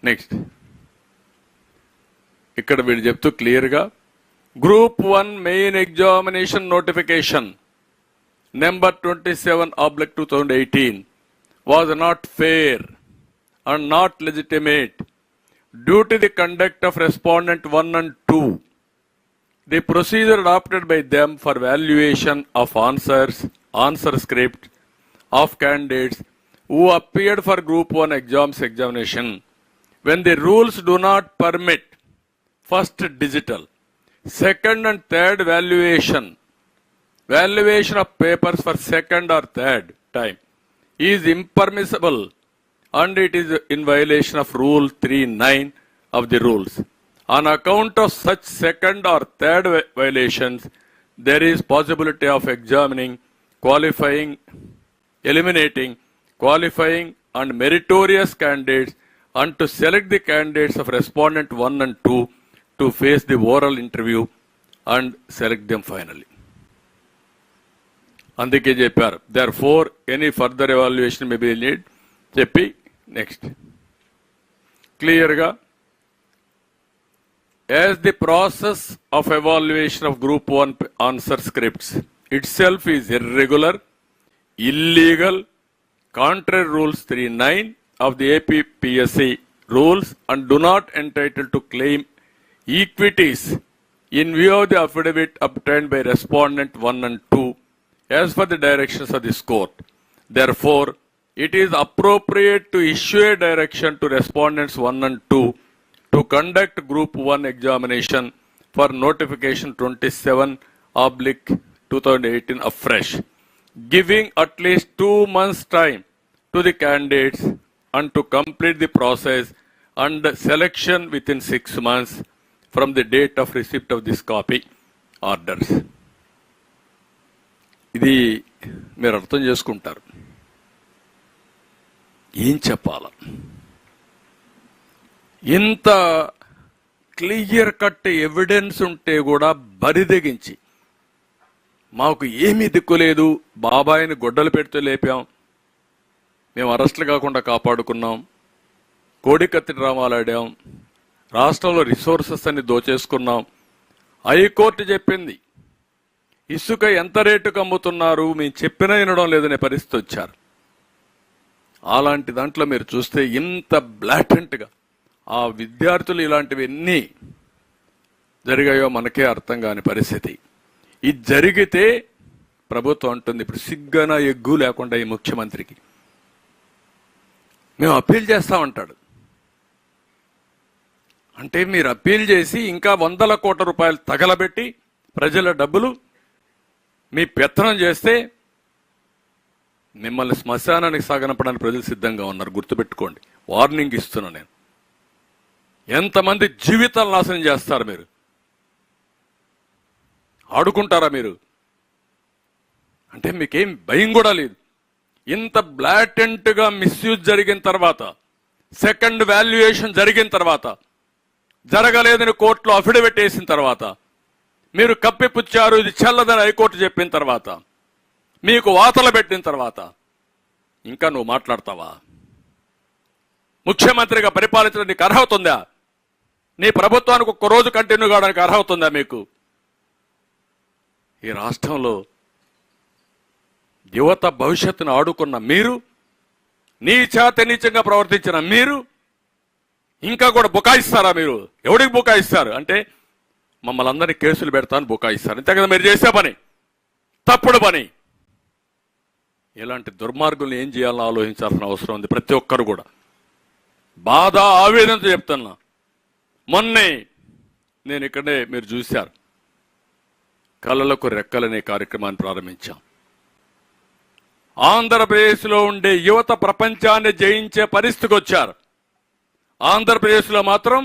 Next ఇక్కడ వీడు చెప్తూ క్లియర్గా group 1 main examination notification number 27/2018 was not fair and not legitimate due to the conduct of respondent 1 and 2. The procedure adopted by them for valuation of answer script of candidates who appeared for group 1 examination when the rules do not permit first digital, second and third valuation of papers for second or third time is impermissible and it is in violation of Rule 3(9) of the rules. On account of such second or third violations, there is possibility of eliminating, qualifying and meritorious candidates and to select the candidates of respondent 1 and 2 to face the oral interview and select them finally. అందుకే చెప్పారు therefore any further evaluation may be needed చెప్పి next క్లియర్గా as the process of evaluation of group 1 answer scripts itself is irregular, illegal, contrary rules 3(9) of the APPSC rules and do not entitle to claim equities in view of the affidavit obtained by respondent 1 and 2 as per the directions of this court. Therefore, it is appropriate to issue a direction to respondents 1 and 2 to conduct group 1 examination for notification 27/2018 afresh, giving at least 2 months time to the candidates and to complete the process and selection within 6 months from the date of receipt of this copy orders. ఇది మీరు అర్థం చేసుకుంటారు. ఏం చెప్పాల? ఇంత clear cut evidence ఉంటే కూడా బరిదెగించి మాకు ఏమీ దిక్కులేదు, బాబాయిని గొడ్డలు పెడితే లేపాం, మేము అరెస్టులు కాకుండా కాపాడుకున్నాం, కోడికత్తి డ్రామాలు ఆడాం, రాష్ట్రంలో రిసోర్సెస్ అన్ని దోచేసుకున్నాం, హైకోర్టు చెప్పింది ఇసుక ఎంత రేటుకు అమ్ముతున్నారు మేము చెప్పినా వినడం లేదనే పరిస్థితి వచ్చారు. అలాంటి దాంట్లో మీరు చూస్తే ఇంత బ్లాటెంట్గా ఆ విద్యార్థులు ఇలాంటివి ఎన్ని జరిగాయో మనకే అర్థం కాని పరిస్థితి. ఇది జరిగితే ప్రభుత్వం అంటుంది ఇప్పుడు సిగ్గన ఎగ్గు లేకుండా ఈ ముఖ్యమంత్రికి మేము అప్పీల్ చేస్తామంటాడు. అంటే మీరు అప్పీల్ చేసి ఇంకా 100 కోట్ల రూపాయలు తగలబెట్టి ప్రజల డబ్బులు మీ పెత్తనం చేస్తే మిమ్మల్ని శ్మశానానికి సాగనపడానికి ప్రజలు సిద్ధంగా ఉన్నారు. గుర్తుపెట్టుకోండి, వార్నింగ్ ఇస్తున్నా నేను. ఎంతమంది జీవితాలు నాశనం చేస్తారు మీరు? ఆడుకుంటారా మీరు? అంటే మీకేం భయం కూడా లేదు. ఇంత బ్లాటెంట్గా మిస్యూజ్ జరిగిన తర్వాత, సెకండ్ వాల్యుయేషన్ జరిగిన తర్వాత, జరగలేదని కోర్టులో అఫిడవిట్ వేసిన తర్వాత, మీరు కప్పిపుచ్చారు ఇది చెల్లదని హైకోర్టు చెప్పిన తర్వాత, మీకు వాతలు పెట్టిన తర్వాత ఇంకా నువ్వు మాట్లాడతావా? ముఖ్యమంత్రిగా పరిపాలించడానికి నీకు అర్హత ఉందా? నీ ప్రభుత్వానికి ఒక్క రోజు కంటిన్యూ కావడానికి అర్హత ఉందా మీకు? ఈ రాష్ట్రంలో యువత భవిష్యత్తును ఆడుకున్న మీరు, నీచంగా ప్రవర్తించిన మీరు ఇంకా కూడా బుకాయిస్తారా? మీరు ఎవడికి బుకాయిస్తారు అంటే మమ్మల్ని అందరినీ కేసులు పెడతాను బుకాయిస్తారు. అంతే కదా మీరు చేసే పని, తప్పుడు పని. ఇలాంటి దుర్మార్గుల్ని ఏం చేయాలని ఆలోచించాల్సిన అవసరం ఉంది ప్రతి ఒక్కరు కూడా. బాధ ఆవేదనతో చెప్తున్నా. మొన్నే నేను ఇక్కడే మీరు చూశారు, కళలకు రెక్కలనే కార్యక్రమాన్ని ప్రారంభించాం. ఆంధ్రప్రదేశ్లో ఉండే యువత ప్రపంచాన్ని జయించే పరిస్థితికి వచ్చారు. ఆంధ్రప్రదేశ్లో మాత్రం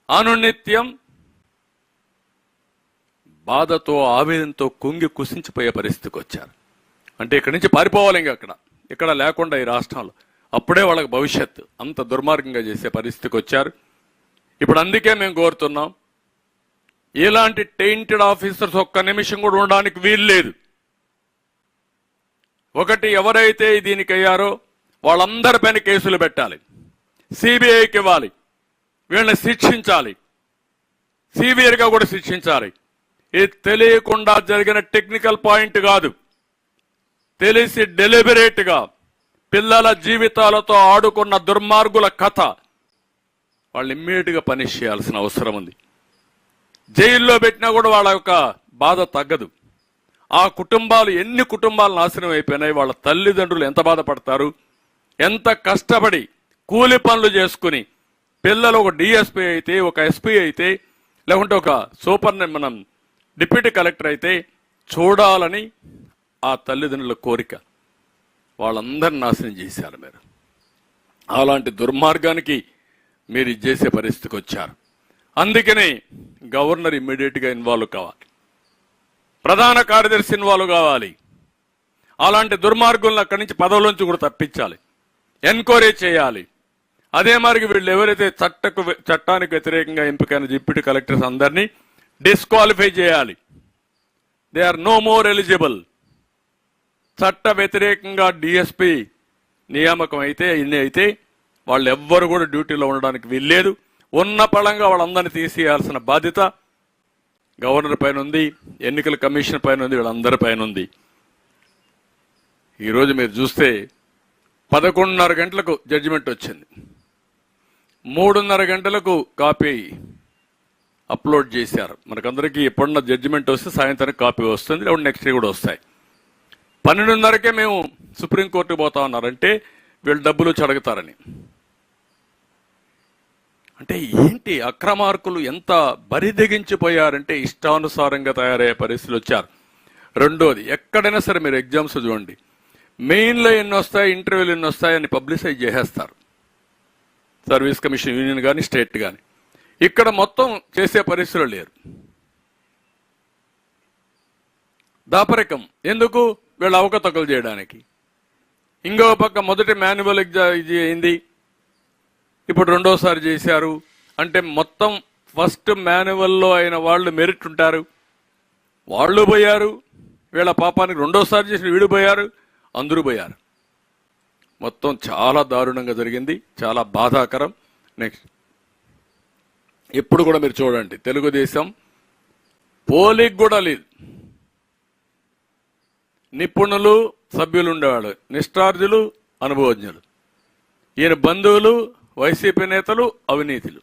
అనునిత్యం బాధతో ఆవేదనతో కుంగి కుసించిపోయే పరిస్థితికి వచ్చారు. అంటే ఇక్కడి నుంచి పారిపోవాలి, ఇంకా ఇక్కడ లేకుండా ఈ రాష్ట్రంలో అప్పుడే వాళ్ళకి భవిష్యత్తు. అంత దుర్మార్గంగా చేసే పరిస్థితికి వచ్చారు. ఇప్పుడు అందుకే మేము కోరుతున్నాం, ఇలాంటి టెయింటెడ్ ఆఫీసర్స్ ఒక్క నిమిషం కూడా ఉండడానికి వీలు లేదు. ఒకటి, ఎవరైతే దీనికి అయ్యారో వాళ్ళందరిపైన కేసులు పెట్టాలి. సిబిఐకి ఇవ్వాలి, వీళ్ళని శిక్షించాలి, సివియర్గా కూడా శిక్షించాలి. ఇది తెలియకుండా జరిగిన టెక్నికల్ పాయింట్ కాదు, తెలిసి డెలిబరేట్ గా పిల్లల జీవితాలతో ఆడుకున్న దుర్మార్గుల కథ. వాళ్ళు ఇమ్మీడియట్ గా పనిష్ చేయాల్సిన అవసరం ఉంది. జైల్లో పెట్టినా కూడా వాళ్ళ యొక్క బాధ తగ్గదు. ఆ కుటుంబాలు, ఎన్ని కుటుంబాలు నాశనం అయిపోయినాయి, వాళ్ళ తల్లిదండ్రులు ఎంత బాధపడతారు, ఎంత కష్టపడి కూలి పనులు చేసుకుని పిల్లలు ఒక డిఎస్పీ అయితే, ఒక ఎస్పీ అయితే, లేకుంటే ఒక మనం డిప్యూటీ కలెక్టర్ అయితే చూడాలని ఆ తల్లిదండ్రుల కోరిక. వాళ్ళందరినీ నాశనం చేశారు మీరు. అలాంటి దుర్మార్గానికి మీరు చేసే పరిస్థితికి వచ్చారు. అందుకనే గవర్నర్ ఇమ్మీడియట్ గా ఇన్వాల్వ్ కావాలి, ప్రధాన కార్యదర్శి ఇన్వాల్వ్ కావాలి. అలాంటి దుర్మార్గులను అక్కడి నుంచి పదవులోంచి కూడా తప్పించాలి, ఎన్క్వైరీ చేయాలి. అదే మరి వీళ్ళు ఎవరైతే చట్టానికి వ్యతిరేకంగా ఎంపికైన డిప్యూటీ కలెక్టర్స్ అందరినీ డిస్క్వాలిఫై చేయాలి. They are no more eligible. చట్ట వ్యతిరేకంగా డిఎస్పీ నియామకం అయితే ఇన్ని అయితే వాళ్ళు ఎవ్వరు కూడా డ్యూటీలో ఉండడానికి వీల్లేదు. ఉన్న పళంగా వాళ్ళందరినీ తీసేయాల్సిన బాధ్యత గవర్నర్ పైన ఉంది, ఎన్నికల కమిషన్ పైన ఉంది, వీళ్ళందరి పైన ఉంది. ఈరోజు మీరు చూస్తే 11:30 గంటలకు జడ్జిమెంట్ వచ్చింది, 3:30 గంటలకు కాపీ అప్లోడ్ చేశారు. మనకందరికీ ఎప్పుడున్న జడ్జిమెంట్ వస్తే సాయంత్రం కాపీ వస్తుంది, లేకుంటే నెక్స్ట్ డే కూడా వస్తాయి. 12:30కే మేము సుప్రీంకోర్టుకు పోతా ఉన్నారంటే వీళ్ళు డబ్బులు చడుగుతారని. అంటే ఏంటి అక్రమార్కులు ఎంత బరిదెగించిపోయారంటే ఇష్టానుసారంగా తయారయ్యే పరిస్థితులు వచ్చారు. రెండోది, ఎక్కడైనా సరే మీరు ఎగ్జామ్స్ చూడండి, మెయిన్లో ఎన్ని వస్తాయి, ఇంటర్వ్యూలు ఎన్ని వస్తాయని పబ్లిసైజ్ చేసేస్తారు, సర్వీస్ కమిషన్ యూనియన్ కానీ స్టేట్ కానీ. ఇక్కడ మొత్తం చేసే పరిస్థితులు లేరు. దాపరికం ఎందుకు? వీళ్ళు అవకతవకలు చేయడానికి. ఇంకో పక్క మొదటి మాన్యువల్ ఎగ్జామ్ అయింది, ఇప్పుడు రెండోసారి చేశారు అంటే మొత్తం ఫస్ట్ మాన్యువల్లో అయిన వాళ్ళు మెరిట్ ఉంటారు, వాళ్ళు పోయారు. వీళ్ళ పాపానికి రెండోసారి చేసిన వీడు పోయారు, అందరూ పోయారు. మొత్తం చాలా దారుణంగా జరిగింది, చాలా బాధాకరం. నెక్స్ట్, ఇప్పుడు కూడా మీరు చూడండి, తెలుగుదేశం పోలింగ్ కూడా లేదు. నిపుణులు సభ్యులు ఉండేవాళ్ళు, నిష్ఠార్థులు, అనుభవజ్ఞులు. ఈయన బంధువులు, వైసీపీ నేతలు, అవినీతులు.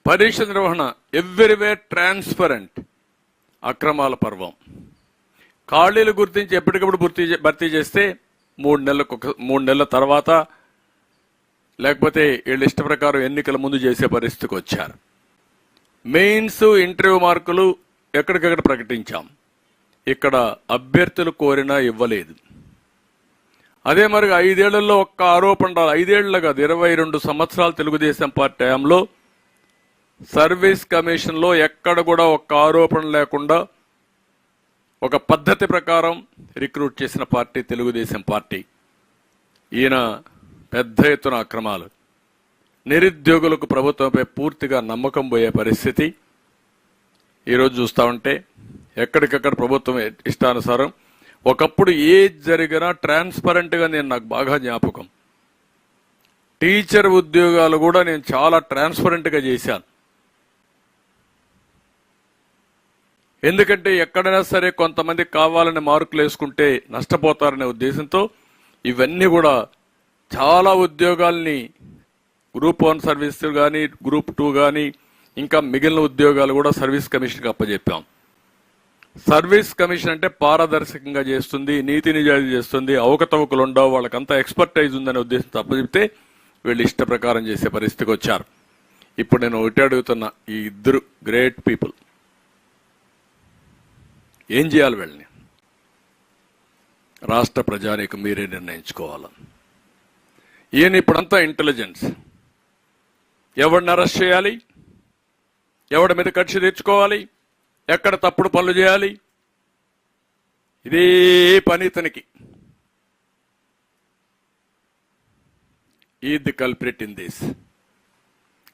పరీక్ష నిర్వహణ ఎవ్రీవేర్ ట్రాన్స్పరెంట్, అక్రమాల పర్వం. ఖాళీలు గుర్తించి ఎప్పటికప్పుడు భర్తీ చేస్తే 3 నెలల తర్వాత, లేకపోతే వీళ్ళ ఇష్ట ప్రకారం ఎన్నికల ముందు చేసే పరిస్థితికి వచ్చారు. మెయిన్స్, ఇంటర్వ్యూ మార్కులు ఎక్కడికక్కడ ప్రకటించాం, ఇక్కడ అభ్యర్థులు కోరినా ఇవ్వలేదు. అదే మరి 5 ఏళ్లలో ఒక్క ఆరోపణ, 5 ఏళ్లు కాదు 22 సంవత్సరాలు తెలుగుదేశం పార్టీ హయాంలో సర్వీస్ కమిషన్ లో ఎక్కడ కూడా ఒక్క ఆరోపణ లేకుండా ఒక పద్ధతి ప్రకారం రిక్రూట్ చేసిన పార్టీ తెలుగుదేశం పార్టీ. ఈయన పెద్ద ఎత్తున అక్రమాలు, నిరుద్యోగులకు ప్రభుత్వంపై పూర్తిగా నమ్మకం పోయే పరిస్థితి ఈరోజు చూస్తా ఉంటే ఎక్కడికక్కడ ప్రభుత్వం ఇష్టానుసారం. ఒకప్పుడు ఏది జరిగినా ట్రాన్స్పరెంట్ గా, నాకు బాగా జ్ఞాపకం, టీచర్ ఉద్యోగాలు కూడా నేను చాలా ట్రాన్స్పరెంట్ గా చేశాను. ఎందుకంటే ఎక్కడైనా సరే కొంతమంది కావాలని మార్కులు వేసుకుంటే నష్టపోతారనే ఉద్దేశంతో ఇవన్నీ కూడా చాలా ఉద్యోగాల్ని గ్రూప్ 1 సర్వీస్ కానీ, గ్రూప్ 2 కానీ, ఇంకా మిగిలిన ఉద్యోగాలు కూడా సర్వీస్ కమిషన్కి అప్పచెప్పాం. సర్వీస్ కమిషన్ అంటే పారదర్శకంగా చేస్తుంది, నీతి నిజాయితీ చేస్తుంది, అవకతవకలు ఉండవు, వాళ్ళకంతా ఎక్స్పర్టైజ్ ఉందనే ఉద్దేశంతో అప్పచెప్తే వీళ్ళు ఇష్ట ప్రకారం చేసే పరిస్థితికి వచ్చారు. ఇప్పుడు నేను ఒకటి అడుగుతున్నా, ఈ ఇద్దరు గ్రేట్ పీపుల్ ఏం చేయాలి? వీళ్ళని రాష్ట్ర ప్రజానీకం మీరే నిర్ణయించుకోవాలి. ఈయన ఇప్పుడంతా ఇంటెలిజెన్స్, ఎవరిని అరెస్ట్ చేయాలి, ఎవడి మీద కక్ష తెచ్చుకోవాలి, ఎక్కడ తప్పుడు పనులు చేయాలి, ఇదే పని ఇతనికి. ఈ ది కల్ప్రిట్ ఇన్ దిస్.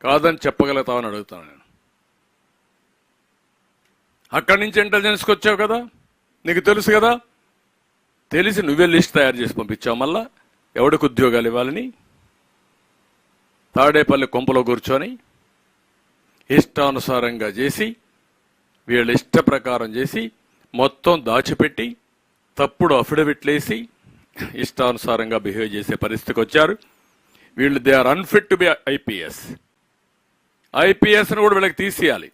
కాదని చెప్పగలుగుతామని అడుగుతాను నేను. అక్కడి నుంచి ఇంటెలిజెన్స్కి వచ్చావు కదా, నీకు తెలుసు కదా, తెలిసి నువ్వే లిస్ట్ తయారు చేసి పంపించావు. మళ్ళా ఎవడికి ఉద్యోగాలు ఇవ్వాలని తాడేపల్లి కొంపలో కూర్చొని ఇష్టానుసారంగా చేసి వీళ్ళ ఇష్ట ప్రకారం చేసి మొత్తం దాచిపెట్టి తప్పుడు అఫిడవిట్లేసి ఇష్టానుసారంగా బిహేవ్ చేసే పరిస్థితికి వచ్చారు. వీళ్ళు they are unfit to be IPS. ఐపీఎస్ను కూడా వీళ్ళకి తీసేయాలి.